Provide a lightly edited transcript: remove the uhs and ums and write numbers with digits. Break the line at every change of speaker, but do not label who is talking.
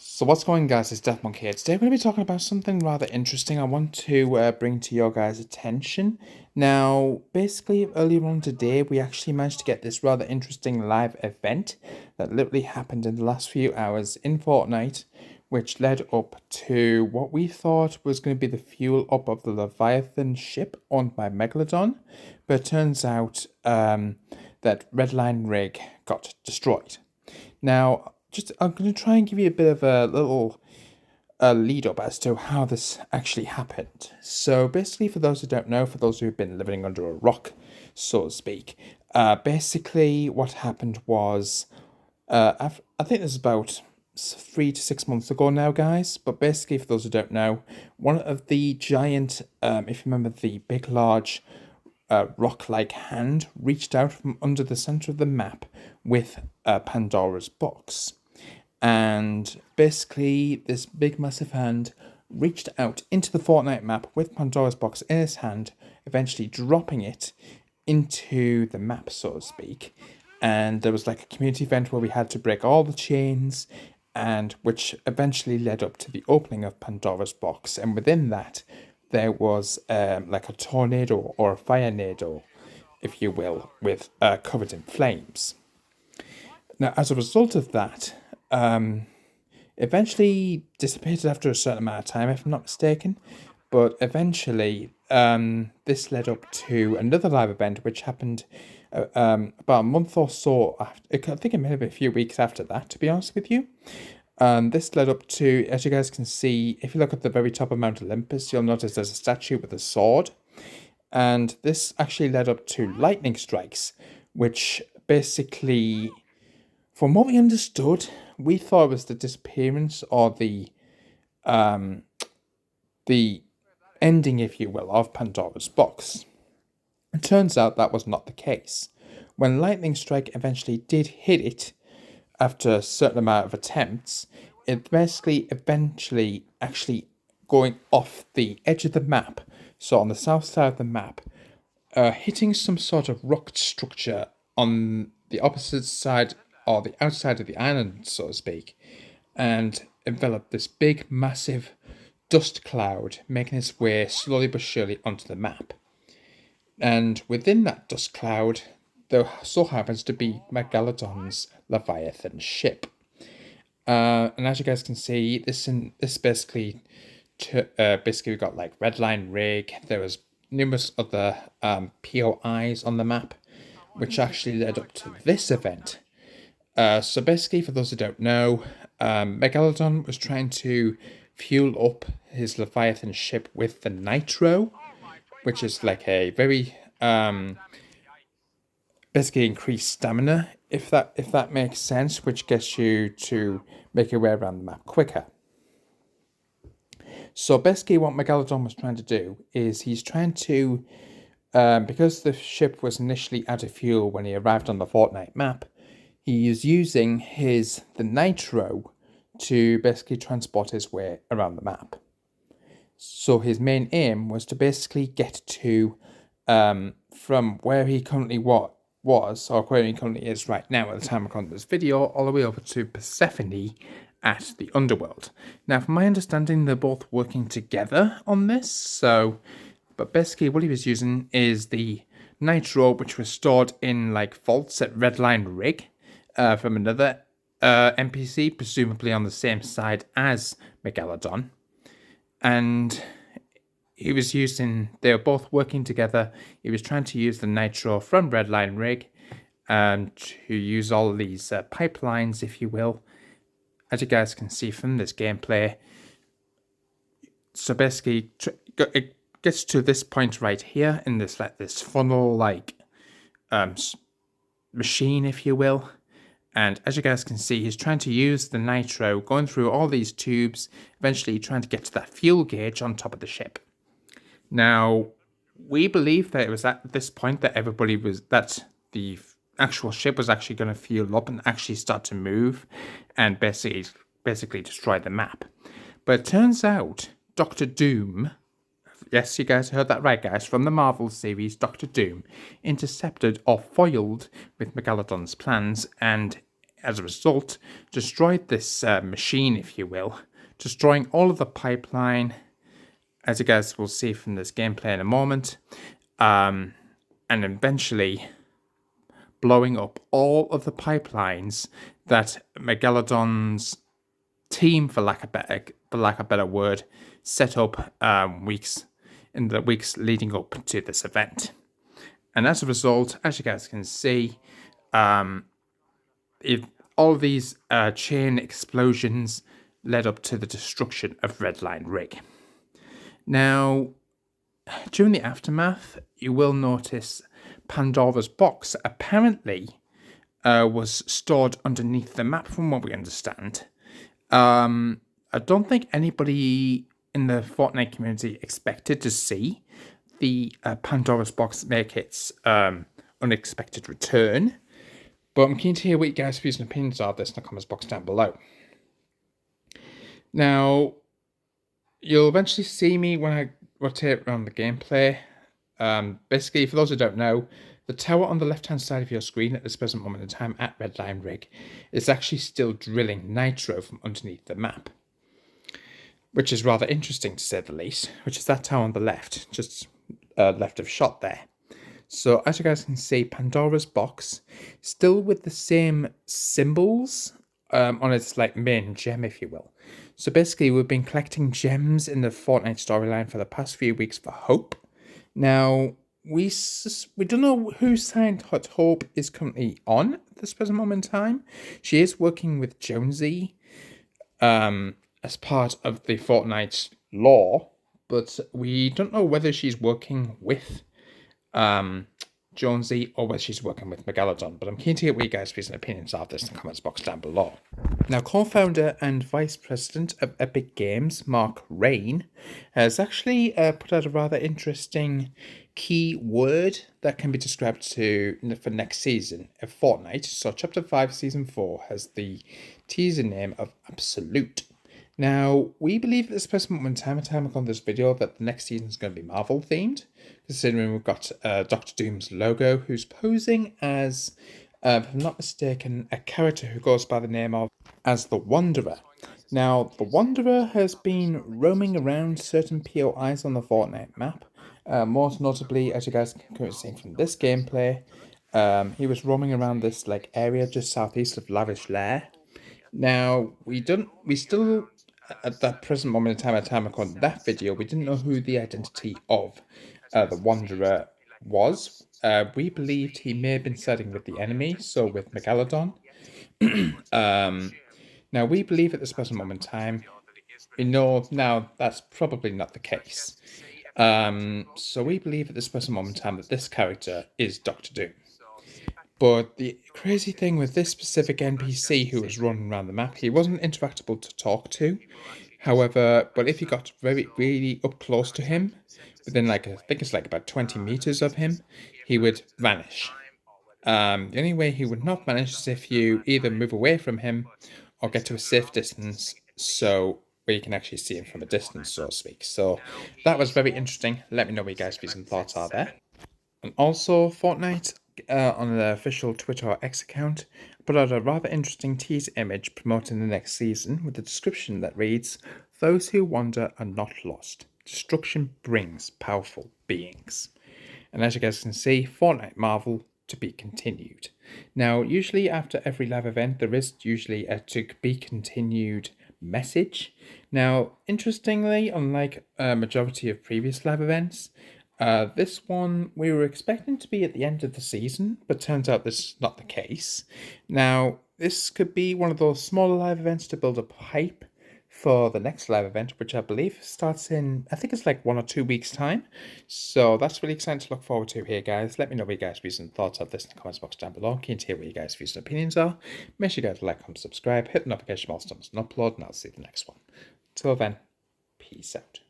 So what's going on, guys? It's Deathmonk here. Today we're going to be talking about something rather interesting I want to bring to your guys' attention. Now, basically, earlier on today, we actually managed to get this rather interesting live event that literally happened in the last few hours in Fortnite, which led up to what we thought was going to be the fuel up of the Leviathan ship owned by Megalodon, but it turns out that Redline Rig got destroyed. Now, I'm going to try and give you a bit of a little lead up as to how this actually happened. So, basically, for those who don't know, for those who've been living under a rock, so to speak, basically what happened was, I think this is about 3 to 6 months ago now, guys. But basically, for those who don't know, one of the giant, if you remember the big, large rock-like hand reached out from under the center of the map with Pandora's box. And basically, this big, massive hand reached out into the Fortnite map with Pandora's box in his hand, eventually dropping it into the map, so to speak. And there was like a community event where we had to break all the chains, and which eventually led up to the opening of Pandora's box. And within that, there was like a tornado or a firenado, if you will, with covered in flames. Now, as a result of that, eventually dissipated after a certain amount of time, if I'm not mistaken. But eventually, this led up to another live event, which happened about a month or so after. I think it may have been a few weeks after that, to be honest with you. This led up to, as you guys can see, if you look at the very top of Mount Olympus, you'll notice there's a statue with a sword. And this actually led up to lightning strikes, which basically, from what we understood, we thought it was the disappearance or the ending, if you will, of Pandora's box. It turns out that was not the case. When lightning strike eventually did hit it, after a certain amount of attempts, it basically eventually actually going off the edge of the map, so on the south side of the map, hitting some sort of rock structure on the opposite side or the outside of the island, so to speak, and enveloped this big, massive dust cloud, making its way slowly but surely onto the map. And within that dust cloud, there so happens to be Megalodon's Leviathan ship. And as you guys can see, this basically we got like Redline Rig. There was numerous other POIs on the map, which actually led up to this event. So basically, for those who don't know, Megalodon was trying to fuel up his Leviathan ship with the nitro, which is like a very basically increased stamina, if that makes sense, which gets you to make your way around the map quicker. So basically what Megalodon was trying to do is he's trying to, because the ship was initially out of fuel when he arrived on the Fortnite map, he is using the nitro to basically transport his way around the map. So his main aim was to basically get to, from where he currently was, or where he currently is right now at the time of recording this video, all the way over to Persephone at the Underworld. Now, from my understanding, they're both working together on this, but basically what he was using is the nitro, which was stored in like vaults at Redline Rig, from another NPC, presumably on the same side as Megalodon. And they were both working together. He was trying to use the nitro from Redline Rig to use all of these pipelines, if you will, as you guys can see from this gameplay. So basically, it gets to this point right here in this funnel-like machine, if you will. And as you guys can see, he's trying to use the nitro, going through all these tubes, eventually trying to get to that fuel gauge on top of the ship. Now, we believe that it was at this point that that the actual ship was actually going to fuel up and actually start to move and basically destroy the map. But it turns out Dr. Doom, yes, you guys heard that right, guys, from the Marvel series, Dr. Doom intercepted or foiled with Megalodon's plans and as a result, destroyed this machine, if you will, destroying all of the pipeline, as you guys will see from this gameplay in a moment, and eventually blowing up all of the pipelines that Megalodon's team, for lack of a better word, set up in the weeks leading up to this event. And as a result, as you guys can see, all of these chain explosions led up to the destruction of Redline Rig. Now, during the aftermath, you will notice Pandora's box apparently was stored underneath the map, from what we understand. I don't think anybody in the Fortnite community expected to see the Pandora's box make its unexpected return. But I'm keen to hear what you guys' views and opinions are of this in the comments box down below. Now, you'll eventually see me when I rotate around the gameplay. Basically, for those who don't know, the tower on the left-hand side of your screen at this present moment in time at Redline Rig is actually still drilling nitro from underneath the map, which is rather interesting to say the least, which is that tower on the left, just left of shot there. So as you guys can see, Pandora's box, still with the same symbols on its like main gem, if you will. So basically, we've been collecting gems in the Fortnite storyline for the past few weeks for Hope. Now, we don't know whose side Hope is currently on at this present moment in time. She is working with Jonesy as part of the Fortnite lore, but we don't know whether she's working with Jonesy or whether she's working with Megalodon. But I'm keen to hear what you guys' views and opinions are of this in the comments box down below. Now, co-founder and vice president of Epic Games, Mark Rain, has actually put out a rather interesting key word that can be described for next season of Fortnite. So Chapter 5, Season 4 has the teaser name of Absolute. Now, we believe at this present moment in time on this video, that the next season is going to be Marvel themed, considering we've got Dr. Doom's logo, who's posing as, if I'm not mistaken, a character who goes by the name of as the Wanderer. Now, the Wanderer has been roaming around certain POIs on the Fortnite map, most notably, as you guys can currently see from this gameplay, he was roaming around this like area just southeast of Lavish Lair. Now, we still, at that present moment in time recording that video, we didn't know who the identity of the Wanderer was. We believed he may have been siding with the enemy, so with Megalodon. Now, we believe at this present moment in time, we know now that's probably not the case. So we believe at this present moment in time that this character is Dr. Doom. But the crazy thing with this specific NPC who was running around the map, he wasn't interactable to talk to. However, but if you got really up close to him, within I think it's like about 20 meters of him, he would vanish. The only way he would not vanish is if you either move away from him or get to a safe distance, so where you can actually see him from a distance, so to speak. So that was very interesting. Let me know what you guys' views and thoughts are there. And also, Fortnite, on the official Twitter or X account, put out a rather interesting teaser image promoting the next season with a description that reads, "Those who wander are not lost. Destruction brings powerful beings." And as you guys can see, Fortnite Marvel to be continued. Now, usually after every live event, there is usually a to be continued message. Now, interestingly, unlike a majority of previous live events, this one we were expecting to be at the end of the season, but turns out this is not the case. Now, this could be one of those smaller live events to build up hype for the next live event, which I believe starts in, I think it's like 1 or 2 weeks' time. So that's really exciting to look forward to here, guys. Let me know what you guys' views and thoughts of this in the comments box down below. Keen to hear what you guys' views and opinions are. Make sure you guys like, comment, subscribe, hit the notification bell so you don't miss an upload, and I'll see you in the next one. Till then, peace out.